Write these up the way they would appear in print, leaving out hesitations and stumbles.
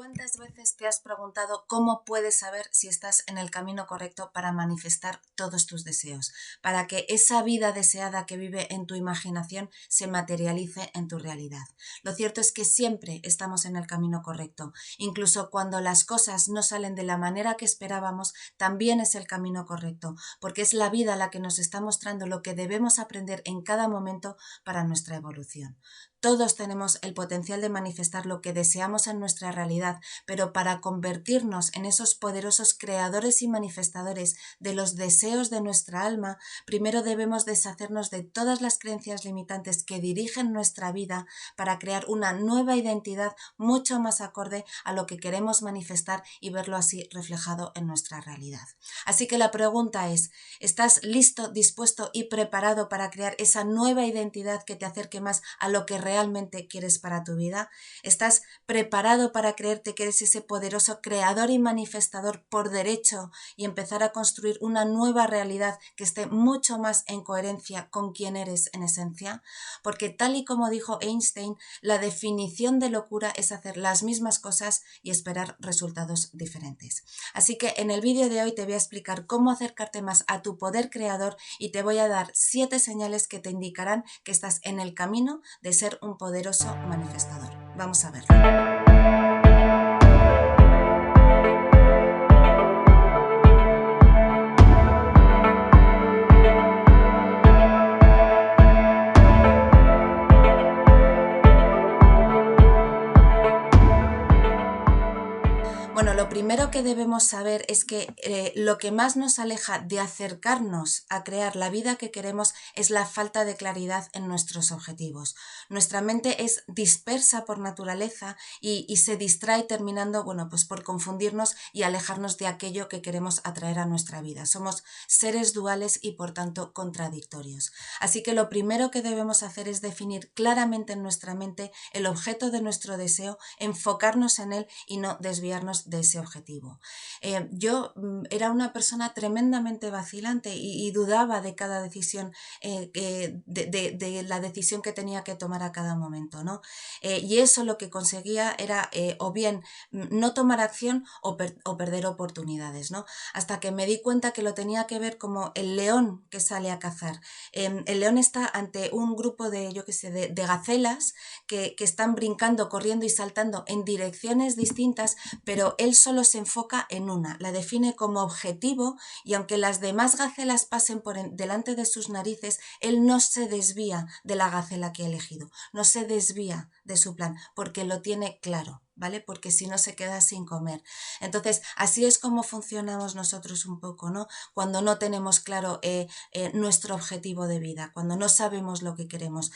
¿Cuántas veces te has preguntado cómo puedes saber si estás en el camino correcto para manifestar todos tus deseos, para que esa vida deseada que vive en tu imaginación se materialice en tu realidad? Lo cierto es que siempre estamos en el camino correcto, incluso cuando las cosas no salen de la manera que esperábamos, también es el camino correcto, porque es la vida la que nos está mostrando lo que debemos aprender en cada momento para nuestra evolución. Todos tenemos el potencial de manifestar lo que deseamos en nuestra realidad, pero para convertirnos en esos poderosos creadores y manifestadores de los deseos de nuestra alma, primero debemos deshacernos de todas las creencias limitantes que dirigen nuestra vida para crear una nueva identidad mucho más acorde a lo que queremos manifestar y verlo así reflejado en nuestra realidad. Así que la pregunta es, ¿estás listo, dispuesto y preparado para crear esa nueva identidad que te acerque más a lo que realmente quieres para tu vida? ¿Estás preparado para creerte que eres ese poderoso creador y manifestador por derecho y empezar a construir una nueva realidad que esté mucho más en coherencia con quién eres en esencia? Porque tal y como dijo Einstein, la definición de locura es hacer las mismas cosas y esperar resultados diferentes. Así que en el vídeo de hoy te voy a explicar cómo acercarte más a tu poder creador y te voy a dar 7 señales que te indicarán que estás en el camino de ser un poderoso manifestador. Vamos a verlo. Bueno, lo primero que debemos saber es que lo que más nos aleja de acercarnos a crear la vida que queremos es la falta de claridad en nuestros objetivos. Nuestra mente es dispersa por naturaleza y se distrae terminando, bueno, pues por confundirnos y alejarnos de aquello que queremos atraer a nuestra vida. Somos seres duales y por tanto contradictorios. Así que lo primero que debemos hacer es definir claramente en nuestra mente el objeto de nuestro deseo, enfocarnos en él y no desviarnos de ese objetivo. Yo era una persona tremendamente vacilante y dudaba de cada decisión, de la decisión que tenía que tomar a cada momento, ¿no? Y eso lo que conseguía era o bien no tomar acción o perder oportunidades, ¿no? Hasta que me di cuenta que lo tenía que ver como el león que sale a cazar. El león está ante un grupo de, yo qué sé, de gacelas que están brincando, corriendo y saltando en direcciones distintas, pero él solo se enfoca en una, la define como objetivo y aunque las demás gacelas pasen por delante de sus narices, él no se desvía de la gacela que ha elegido, no se desvía de su plan porque lo tiene claro, ¿vale? Porque si no se queda sin comer. Entonces, así es como funcionamos nosotros un poco, ¿no? Cuando no tenemos claro nuestro objetivo de vida, cuando no sabemos lo que queremos.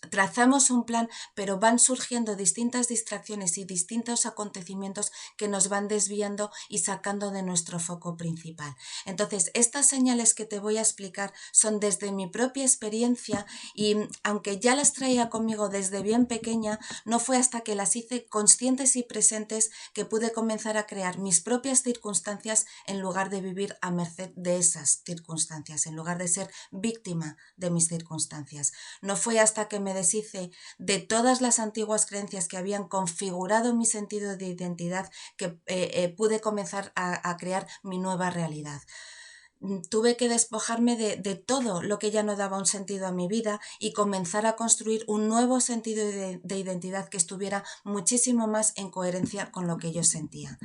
Trazamos un plan, pero van surgiendo distintas distracciones y distintos acontecimientos que nos van desviando y sacando de nuestro foco principal. Entonces, estas señales que te voy a explicar son desde mi propia experiencia y aunque ya las traía conmigo desde bien pequeña, no fue hasta que las hice conscientes y presentes que pude comenzar a crear mis propias circunstancias en lugar de vivir a merced de esas circunstancias, en lugar de ser víctima de mis circunstancias. No fue hasta que me deshice de todas las antiguas creencias que habían configurado mi sentido de identidad que pude comenzar a crear mi nueva realidad. Tuve que despojarme de todo lo que ya no daba un sentido a mi vida y comenzar a construir un nuevo sentido de identidad que estuviera muchísimo más en coherencia con lo que yo sentía.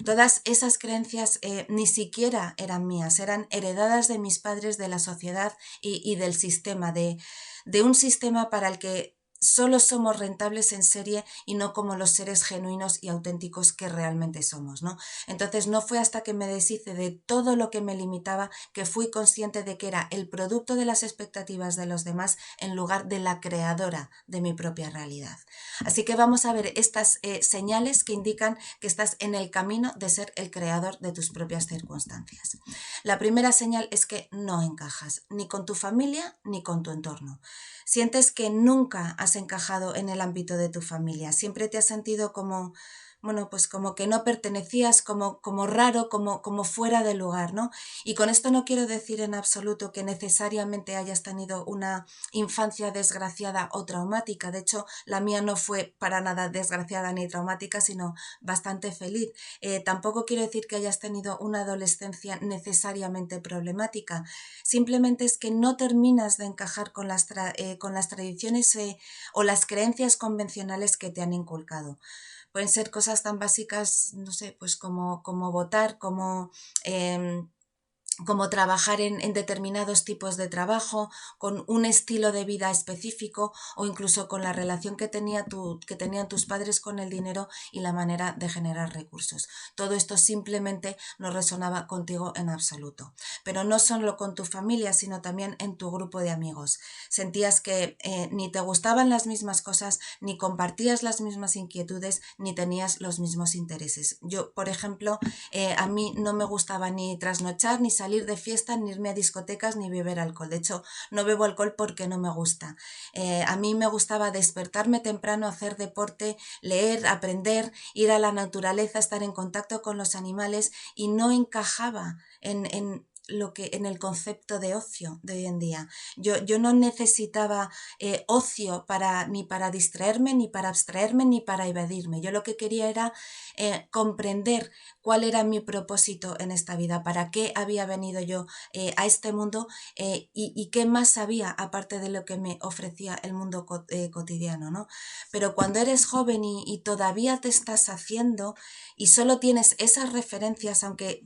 Todas esas creencias ni siquiera eran mías, eran heredadas de mis padres, de la sociedad y del sistema, de un sistema para el que solo somos rentables en serie y no como los seres genuinos y auténticos que realmente somos, ¿no? Entonces no fue hasta que me deshice de todo lo que me limitaba que fui consciente de que era el producto de las expectativas de los demás en lugar de la creadora de mi propia realidad. Así que vamos a ver estas señales que indican que estás en el camino de ser el creador de tus propias circunstancias. La primera señal es que no encajas ni con tu familia ni con tu entorno. Sientes que nunca has encajado en el ámbito de tu familia, siempre te has sentido como bueno, pues como que no pertenecías, como raro, como fuera de lugar, ¿no? Y con esto no quiero decir en absoluto que necesariamente hayas tenido una infancia desgraciada o traumática. De hecho, la mía no fue para nada desgraciada ni traumática, sino bastante feliz. Tampoco quiero decir que hayas tenido una adolescencia necesariamente problemática. Simplemente es que no terminas de encajar con con las tradiciones o las creencias convencionales que te han inculcado. Pueden ser cosas tan básicas, no sé, pues como votar, em, como trabajar en determinados tipos de trabajo, con un estilo de vida específico o incluso con la relación que tenían tus padres con el dinero y la manera de generar recursos. Todo esto simplemente no resonaba contigo en absoluto. Pero no solo con tu familia, sino también en tu grupo de amigos. Sentías que ni te gustaban las mismas cosas, ni compartías las mismas inquietudes, ni tenías los mismos intereses. Yo, por ejemplo, a mí no me gustaba ni trasnochar, ni salir de fiesta, ni irme a discotecas, ni beber alcohol. De hecho, no bebo alcohol porque no me gusta. A mí me gustaba despertarme temprano, hacer deporte, leer, aprender, ir a la naturaleza, estar en contacto con los animales y no encajaba en el concepto de ocio de hoy en día. Yo no necesitaba ocio ni para distraerme, ni para abstraerme, ni para evadirme. Yo lo que quería era comprender cuál era mi propósito en esta vida, para qué había venido yo a este mundo y qué más sabía aparte de lo que me ofrecía el mundo cotidiano, ¿no? Pero cuando eres joven y todavía te estás haciendo y solo tienes esas referencias, aunque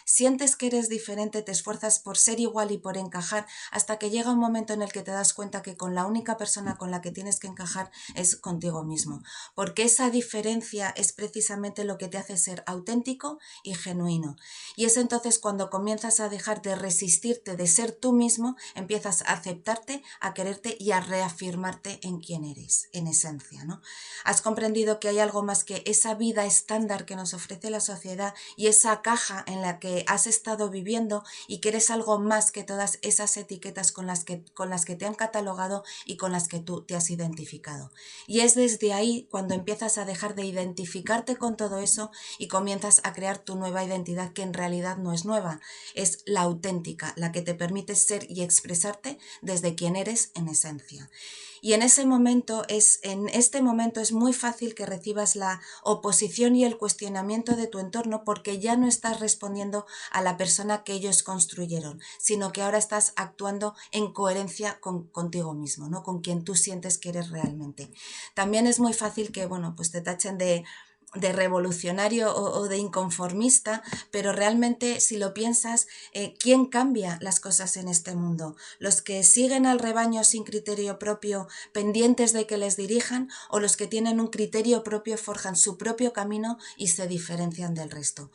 sientes que eres diferente, te esfuerzas por ser igual y por encajar, hasta que llega un momento en el que te das cuenta que con la única persona con la que tienes que encajar es contigo mismo, porque esa diferencia es precisamente lo que te hace ser auténtico y genuino. Y es entonces cuando comienzas a dejar de resistirte, de ser tú mismo, empiezas a aceptarte, a quererte y a reafirmarte en quién eres, en esencia, ¿no? Has comprendido que hay algo más que esa vida estándar que nos ofrece la sociedad y esa caja en la que has estado viviendo, y que eres algo más que todas esas etiquetas con las que te han catalogado y con las que tú te has identificado. Y es desde ahí cuando empiezas a dejar de identificarte con todo eso y comienzas a crear tu nueva identidad, que en realidad no es nueva, es la auténtica, la que te permite ser y expresarte desde quien eres en esencia. Y en este momento es muy fácil que recibas la oposición y el cuestionamiento de tu entorno, porque ya no estás respondiendo a la persona que ellos construyeron, sino que ahora estás actuando en coherencia contigo mismo, ¿no? Con quien tú sientes que eres realmente. También es muy fácil que, bueno, pues te tachen de revolucionario o de inconformista, pero realmente si lo piensas, ¿quién cambia las cosas en este mundo? ¿Los que siguen al rebaño sin criterio propio, pendientes de que les dirijan, o los que tienen un criterio propio, forjan su propio camino y se diferencian del resto?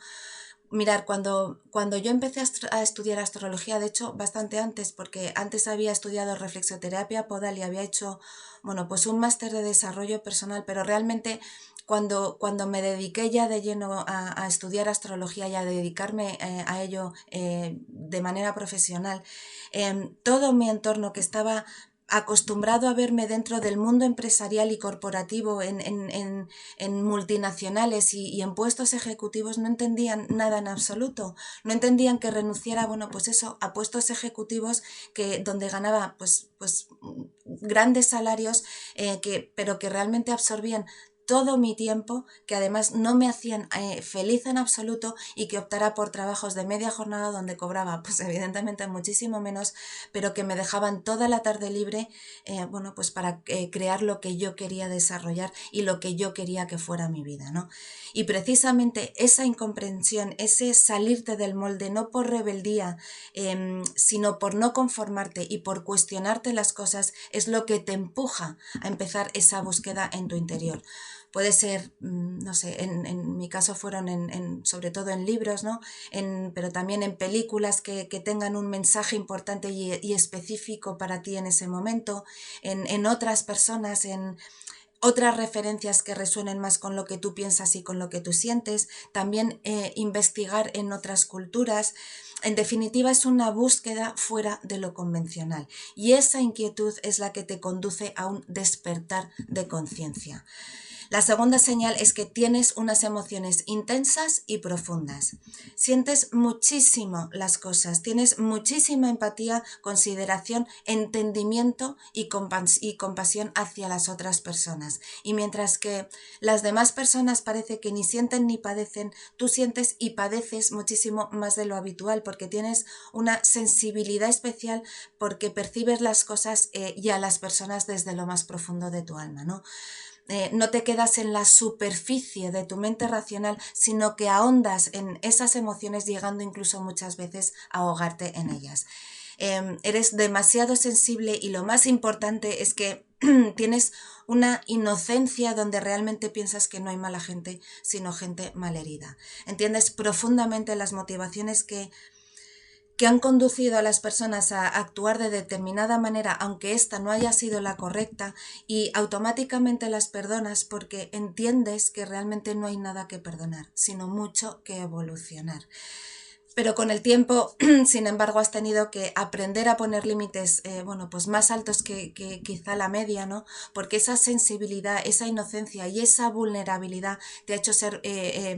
Mirar, cuando yo empecé a estudiar astrología, de hecho bastante antes, porque antes había estudiado reflexoterapia podal y había hecho, bueno, pues un máster de desarrollo personal, pero realmente cuando me dediqué ya de lleno a estudiar astrología y a dedicarme a ello de manera profesional, todo mi entorno, que estaba acostumbrado a verme dentro del mundo empresarial y corporativo en multinacionales y en puestos ejecutivos, no entendían nada en absoluto. No entendían que renunciara, bueno, pues eso, a puestos ejecutivos donde ganaba pues grandes salarios, pero que realmente absorbían todo mi tiempo, que además no me hacían feliz en absoluto, y que optara por trabajos de media jornada donde cobraba pues evidentemente muchísimo menos, pero que me dejaban toda la tarde libre, bueno, pues para crear lo que yo quería desarrollar y lo que yo quería que fuera mi vida, ¿no? Y precisamente esa incomprensión, ese salirte del molde, no por rebeldía, sino por no conformarte y por cuestionarte las cosas, es lo que te empuja a empezar esa búsqueda en tu interior. Puede ser, no sé, en mi caso fueron sobre todo en libros, ¿no? Pero también en películas que tengan un mensaje importante y específico para ti en ese momento, en otras personas, en otras referencias que resuenen más con lo que tú piensas y con lo que tú sientes, también investigar en otras culturas. En definitiva, es una búsqueda fuera de lo convencional, y esa inquietud es la que te conduce a un despertar de conciencia. La segunda señal es que tienes unas emociones intensas y profundas. Sientes muchísimo las cosas, tienes muchísima empatía, consideración, entendimiento y compasión hacia las otras personas. Y mientras que las demás personas parece que ni sienten ni padecen, tú sientes y padeces muchísimo más de lo habitual porque tienes una sensibilidad especial, porque percibes las cosas y a las personas desde lo más profundo de tu alma, ¿no? No te quedas en la superficie de tu mente racional, sino que ahondas en esas emociones, llegando incluso muchas veces a ahogarte en ellas. Eres demasiado sensible y lo más importante es que tienes una inocencia donde realmente piensas que no hay mala gente, sino gente malherida. Entiendes profundamente las motivaciones que han conducido a las personas a actuar de determinada manera, aunque esta no haya sido la correcta, y automáticamente las perdonas porque entiendes que realmente no hay nada que perdonar, sino mucho que evolucionar. Pero con el tiempo, sin embargo, has tenido que aprender a poner límites, pues más altos que quizá la media, ¿no? Porque esa sensibilidad, esa inocencia y esa vulnerabilidad te ha hecho ser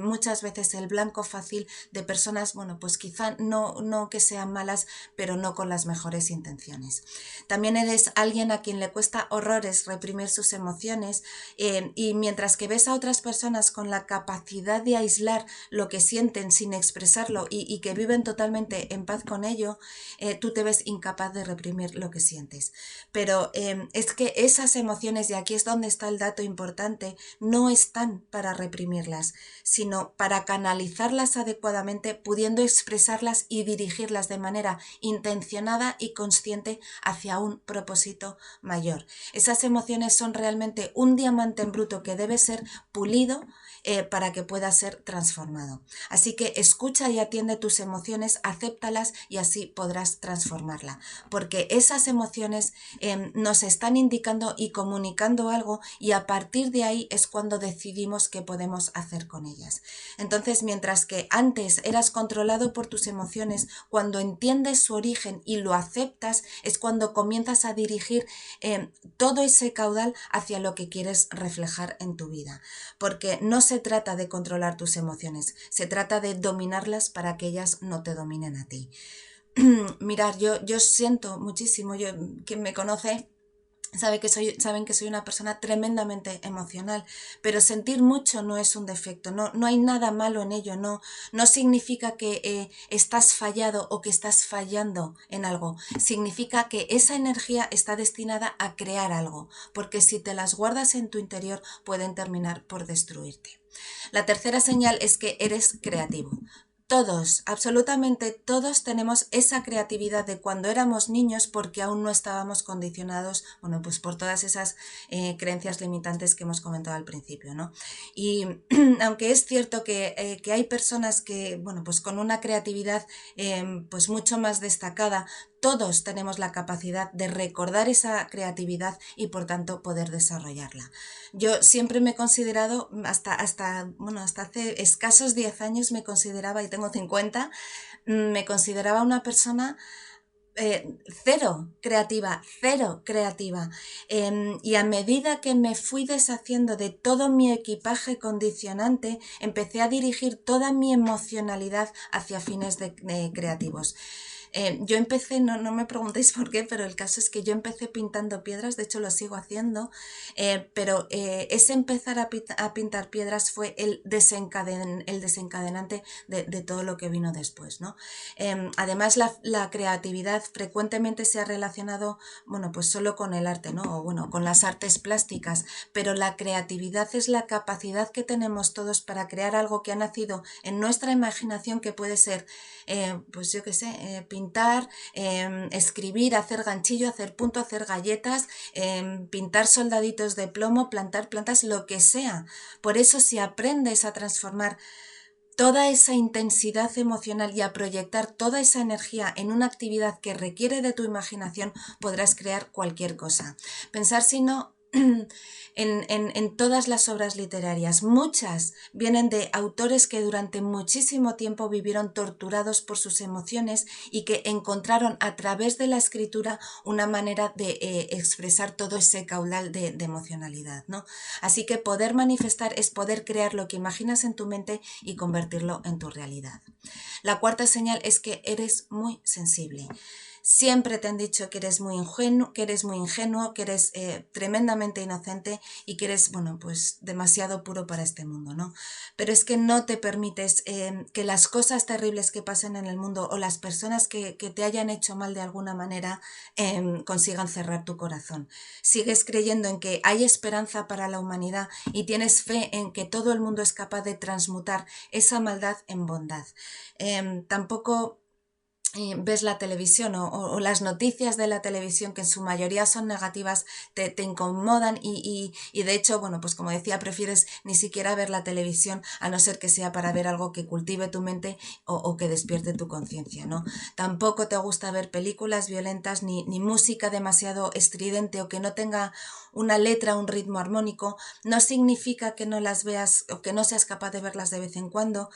muchas veces el blanco fácil de personas, pues quizá no que sean malas, pero no con las mejores intenciones. También eres alguien a quien le cuesta horrores reprimir sus emociones, y mientras que ves a otras personas con la capacidad de aislar lo que sienten sin expresarlo y que viven totalmente en paz con ello, tú te ves incapaz de reprimir lo que sientes. Pero es que esas emociones, y aquí es donde está el dato importante, no están para reprimirlas, sino para canalizarlas adecuadamente, pudiendo expresarlas y dirigirlas de manera intencionada y consciente hacia un propósito mayor. Esas emociones son realmente un diamante en bruto que debe ser pulido para que pueda ser transformado. Así que escucha y atiende tus emociones, acéptalas y así podrás transformarla, porque esas emociones nos están indicando y comunicando algo, y a partir de ahí es cuando decidimos qué podemos hacer con ellas. Entonces, mientras que antes eras controlado por tus emociones, cuando entiendes su origen y lo aceptas, es cuando comienzas a dirigir todo ese caudal hacia lo que quieres reflejar en tu vida, porque no se trata de controlar tus emociones, se trata de dominarlas para que ellas no te dominen a ti. Mirar, yo siento muchísimo, quien me conoce saben que soy una persona tremendamente emocional, pero sentir mucho no es un defecto, no hay nada malo en ello, no significa que estás fallado o que estás fallando en algo, significa que esa energía está destinada a crear algo, porque si te las guardas en tu interior pueden terminar por destruirte. La tercera señal es que eres creativo. Todos, absolutamente todos tenemos esa creatividad de cuando éramos niños, porque aún no estábamos condicionados, pues por todas esas creencias limitantes que hemos comentado al principio, ¿no? Y aunque es cierto que hay personas que, pues con una creatividad pues mucho más destacada, todos tenemos la capacidad de recordar esa creatividad y por tanto poder desarrollarla. Yo siempre me he considerado, hasta hace escasos 10 años me consideraba, y tengo 50, me consideraba una persona cero creativa. Y a medida que me fui deshaciendo de todo mi equipaje condicionante, empecé a dirigir toda mi emocionalidad hacia fines de creativos. Yo empecé, no me preguntéis por qué, pero el caso es que yo empecé pintando piedras, de hecho lo sigo haciendo, pero ese empezar a pintar piedras fue el desencadenante de todo lo que vino después, ¿no? Además, la creatividad frecuentemente se ha relacionado, pues solo con el arte, ¿no? O con las artes plásticas, pero la creatividad es la capacidad que tenemos todos para crear algo que ha nacido en nuestra imaginación, que puede ser, pues yo qué sé, pintar, escribir, hacer ganchillo, hacer punto, hacer galletas, pintar soldaditos de plomo, plantar plantas, lo que sea. Por eso, si aprendes a transformar toda esa intensidad emocional y a proyectar toda esa energía en una actividad que requiere de tu imaginación, podrás crear cualquier cosa. Pensar si no en todas las obras literarias. Muchas vienen de autores que durante muchísimo tiempo vivieron torturados por sus emociones y que encontraron a través de la escritura una manera de expresar todo ese caudal de emocionalidad, ¿no? Así que poder manifestar es poder crear lo que imaginas en tu mente y convertirlo en tu realidad. La cuarta señal es que eres muy sensible. Siempre te han dicho que eres muy ingenuo, que eres tremendamente inocente y que eres, bueno, pues demasiado puro para este mundo, ¿no? Pero es que no te permites que las cosas terribles que pasen en el mundo o las personas que te hayan hecho mal de alguna manera consigan cerrar tu corazón. Sigues creyendo en que hay esperanza para la humanidad y tienes fe en que todo el mundo es capaz de transmutar esa maldad en bondad. Tampoco ves la televisión o las noticias de la televisión, que en su mayoría son negativas, te incomodan y de hecho, bueno, pues como decía, prefieres ni siquiera ver la televisión a no ser que sea para ver algo que cultive tu mente o que despierte tu conciencia, ¿no? Tampoco te gusta ver películas violentas ni música demasiado estridente o que no tenga una letra, un ritmo armónico. No significa que no las veas o que no seas capaz de verlas de vez en cuando,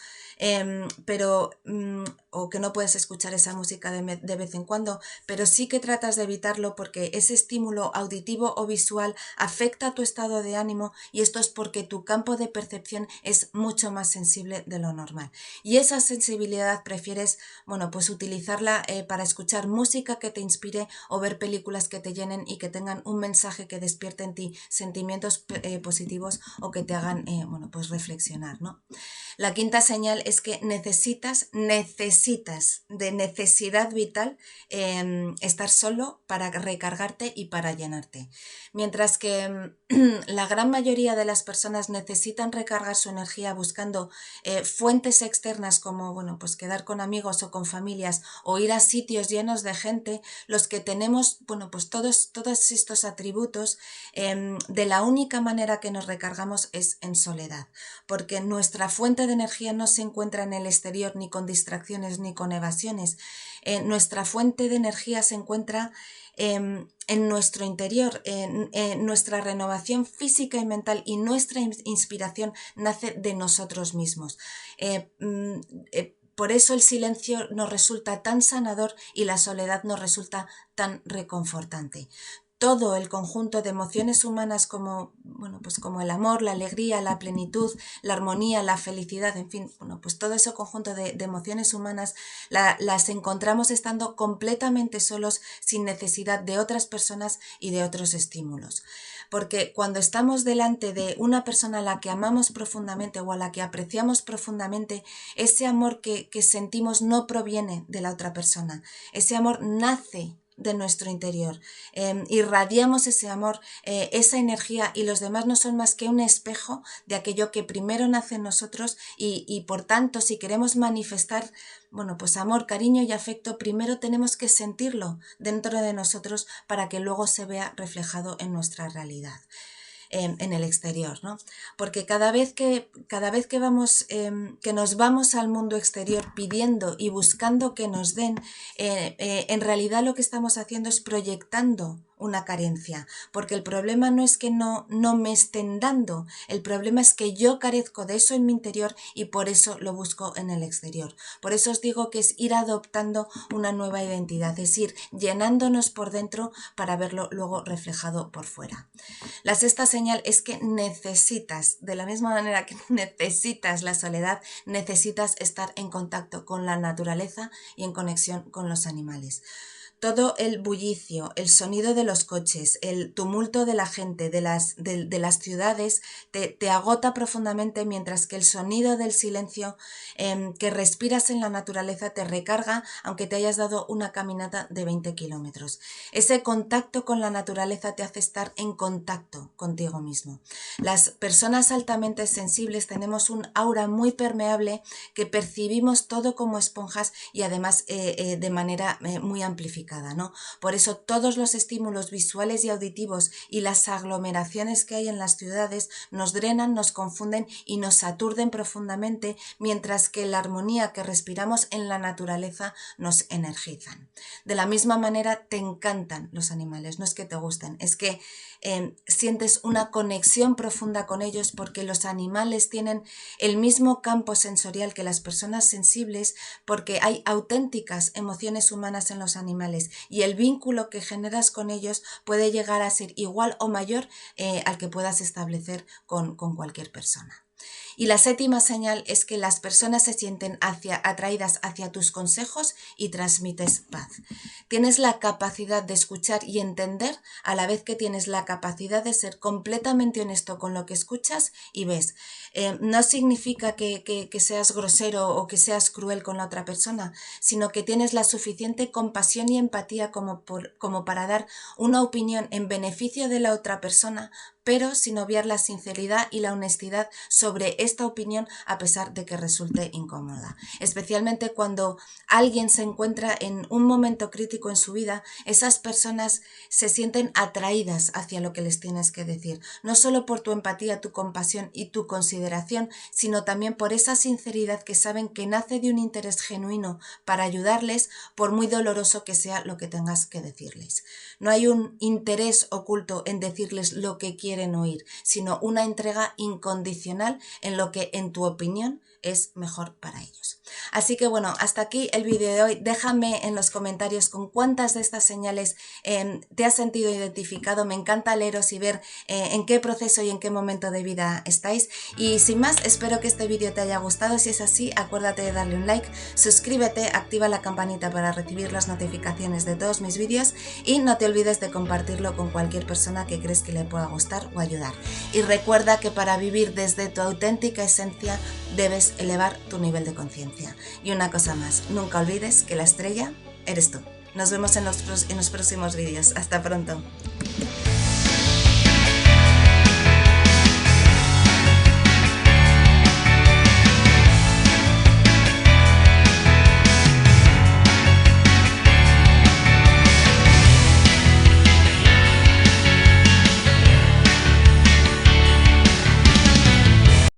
o que no puedes escuchar esa música de vez en cuando, pero sí que tratas de evitarlo porque ese estímulo auditivo o visual afecta a tu estado de ánimo y esto es porque tu campo de percepción es mucho más sensible de lo normal. Y esa sensibilidad prefieres, bueno, pues utilizarla para escuchar música que te inspire o ver películas que te llenen y que tengan un mensaje que despierte en ti sentimientos positivos o que te hagan, bueno, pues reflexionar, ¿no? La quinta señal es que necesitas de necesidad vital estar solo para recargarte y para llenarte. Mientras que la gran mayoría de las personas necesitan recargar su energía buscando fuentes externas como, bueno, pues quedar con amigos o con familias o ir a sitios llenos de gente, los que tenemos, bueno, pues todos estos atributos, de la única manera que nos recargamos es en soledad, porque nuestra fuente de energía no se encuentra en el exterior ni con distracciones ni con evasiones. Nuestra fuente de energía se encuentra en nuestro interior, nuestra renovación física y mental y nuestra inspiración nace de nosotros mismos. Por eso el silencio nos resulta tan sanador y la soledad nos resulta tan reconfortante. Todo el conjunto de emociones humanas como, bueno, pues como el amor, la alegría, la plenitud, la armonía, la felicidad, en fin, bueno, pues todo ese conjunto de emociones humanas las encontramos estando completamente solos, sin necesidad de otras personas y de otros estímulos. Porque cuando estamos delante de una persona a la que amamos profundamente o a la que apreciamos profundamente, ese amor que sentimos no proviene de la otra persona. Ese amor nace de nuestro interior, irradiamos ese amor, esa energía, y los demás no son más que un espejo de aquello que primero nace en nosotros y por tanto, si queremos manifestar, bueno, pues amor, cariño y afecto, primero tenemos que sentirlo dentro de nosotros para que luego se vea reflejado en nuestra realidad. En el exterior, ¿no? Porque cada vez que vamos, que nos vamos al mundo exterior pidiendo y buscando que nos den, en realidad lo que estamos haciendo es proyectando una carencia, porque el problema no es que no me estén dando, el problema es que yo carezco de eso en mi interior y por eso lo busco en el exterior. Por eso os digo que es ir adoptando una nueva identidad, es ir llenándonos por dentro para verlo luego reflejado por fuera. La sexta señal es que necesitas, de la misma manera que necesitas la soledad, necesitas estar en contacto con la naturaleza y en conexión con los animales. Todo el bullicio, el sonido de los coches, el tumulto de la gente, de las ciudades, te agota profundamente, mientras que el sonido del silencio que respiras en la naturaleza te recarga, aunque te hayas dado una caminata de 20 kilómetros. Ese contacto con la naturaleza te hace estar en contacto contigo mismo. Las personas altamente sensibles tenemos un aura muy permeable que percibimos todo como esponjas y además de manera muy amplificada. amplificada, ¿no? Por eso todos los estímulos visuales y auditivos y las aglomeraciones que hay en las ciudades nos drenan, nos confunden y nos aturden profundamente, mientras que la armonía que respiramos en la naturaleza nos energizan. De la misma manera te encantan los animales, no es que te gusten, es que sientes una conexión profunda con ellos porque los animales tienen el mismo campo sensorial que las personas sensibles, porque hay auténticas emociones humanas en los animales y el vínculo que generas con ellos puede llegar a ser igual o mayor al que puedas establecer con cualquier persona. Y la séptima señal es que las personas se sienten atraídas hacia tus consejos y transmites paz. Tienes la capacidad de escuchar y entender, a la vez que tienes la capacidad de ser completamente honesto con lo que escuchas y ves. No significa que seas grosero o que seas cruel con la otra persona, sino que tienes la suficiente compasión y empatía como para dar una opinión en beneficio de la otra persona, pero sin obviar la sinceridad y la honestidad sobre esta opinión, a pesar de que resulte incómoda. Especialmente cuando alguien se encuentra en un momento crítico en su vida, esas personas se sienten atraídas hacia lo que les tienes que decir, no solo por tu empatía, tu compasión y tu consideración, sino también por esa sinceridad que saben que nace de un interés genuino para ayudarles, por muy doloroso que sea lo que tengas que decirles. No hay un interés oculto en decirles lo que quieren oír, sino una entrega incondicional en lo que, en tu opinión, es mejor para ellos. Así que bueno, hasta aquí el vídeo de hoy. Déjame en los comentarios con cuántas de estas señales te has sentido identificado. Me encanta leeros y ver en qué proceso y en qué momento de vida estáis. Y sin más, espero que este vídeo te haya gustado. Si es así, acuérdate de darle un like, suscríbete, activa la campanita para recibir las notificaciones de todos mis vídeos y no te olvides de compartirlo con cualquier persona que crees que le pueda gustar o ayudar. Y recuerda que para vivir desde tu auténtica esencia debes elevar tu nivel de conciencia. Y una cosa más, nunca olvides que la estrella eres tú. Nos vemos en los próximos vídeos. Hasta pronto.